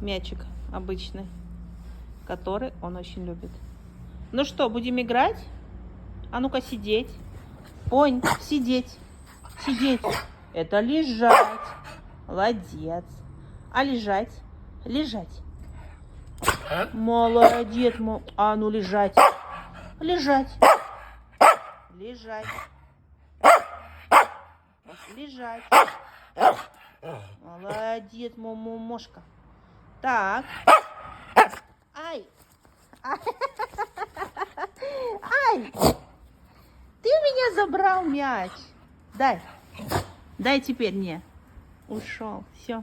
мячик обычный, который он очень любит. Ну что, будем играть? А ну-ка сидеть. Понь, сидеть. Сидеть. Это лежать. Молодец. А лежать? Лежать. Молодец. А ну лежать. Лежать. Лежать. Лежать. Молодец, мошка. Так. Ай. Ай. Ты у меня забрал мяч. Дай. Дай теперь мне. Ушел. Все.